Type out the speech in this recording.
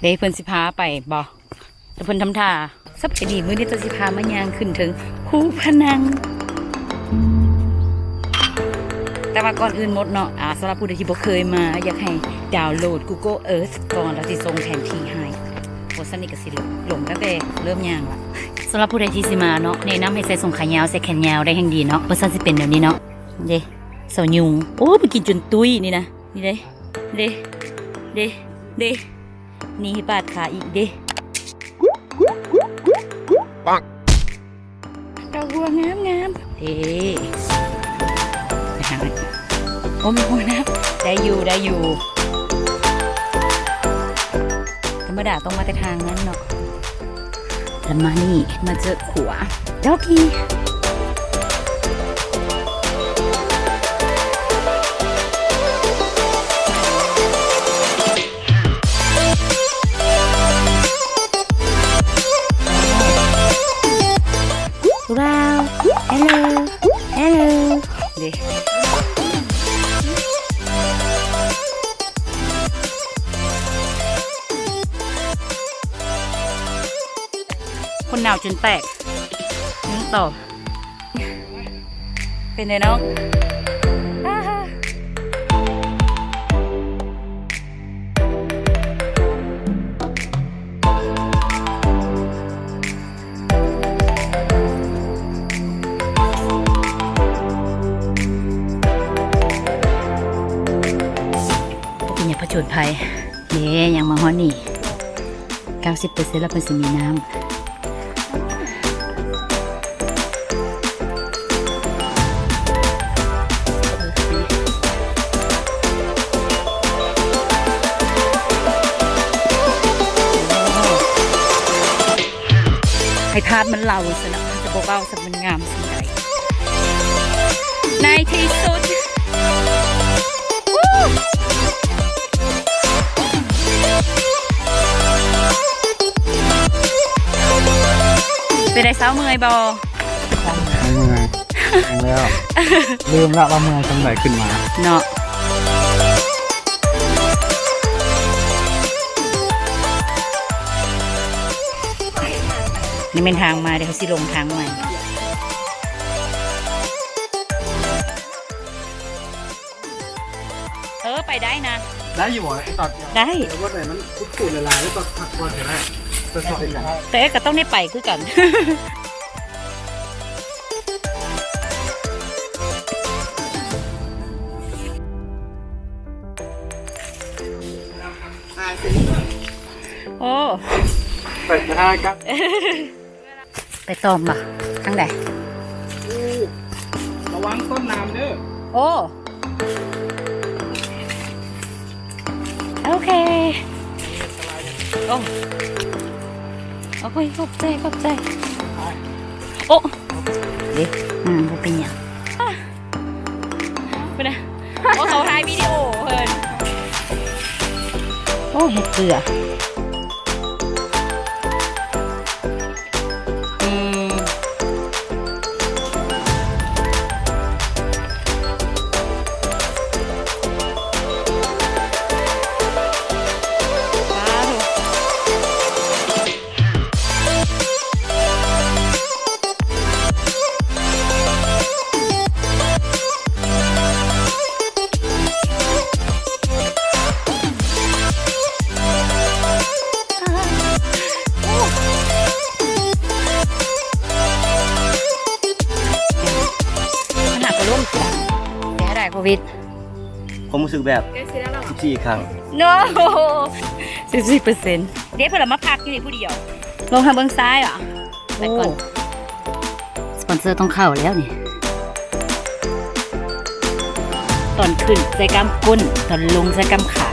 เดี๋ยวเพิ่นสิพาไปบ่แต่เพิ่นทำท่าสับไปดีมื้อนี้จะสิพามายางขึ้นถึงภูพนังแต่ว่าก่อนอื่นหมดเนาะสำหรับผู้ใดที่บ่เคยมาอยากให้ดาวน์โหลด Google Earth ก่อนแล้วสิส่งแผนที่ให้โพสต์นี้ก็สิลงตั้งแต่เริ่มย่างละสำหรับผู้ใดที่สิมาเนาะแนะนำให้ใส่ส่งขายาวใส่แขนยาวได้แห่งดีเนาะเพราะซั่นสิเป็นแบบนี้เนาะเด้เสายุงโอ้ไปกินจนตุ้ยนี่นะนี่เด้นี่ปาดขาอีกเด้ปังดอกบัวงามเด้ไปหาเลยโอ้มีหัวนะได้อยู่ธรรมดาต้องมาแต่ทางนั้นเนาะแต่มานี่มาเจอขวาดอกกี้ว้าวฮัลโหลเด้คนหนาวจนแตกนึ่งต่อเป็นไงน้องผจญภัยเด้ยังมาฮอนี่ 90% แล้วเพิ่นสิมีน้ำให้ทาดมันเหล่าซะนะจะบอกว่าสักมันงามสิได้ในที่สุดไปได้เช้าเมื่อยบอไม่เมื่อยแล้วลืมละว่าเมื่อยจังไหนขึ้นมาเนาะนี่เป็นทางมาเดี๋ยวเขาสิลงทางใหม่ไปได้นะได้อยู่บ่ไอ้ตอนได้แต่ว่าไหนมันขุ่นละลายแล้วก็ผักวันได้แต่ก็ต้องได้ไปคือกันโอ้ไปทางกันไปต้มป่ะทั้งใดระวังต้นน้ำเด้อโอ้โอเคโอ้โอ้ยขอบใจโอ้เด็กบ่เป็นหยังไปนะโอ้เขาถ่ายวิดีโอเพิ่นโอ้เห็ดเกลือโควิดผมรู้สึกแบบ14 ครั้ง no 14%เดี๋ยวเพื่อนมาพักอยู่ในผู้เดียวลงทางเบื้องซ้ายเหรอไปก่อนสปอนเซอร์ต้องเข้าแล้วนี่ตอนขึ้นใส่กล้ามก้นตอนลงใส่กล้ามขา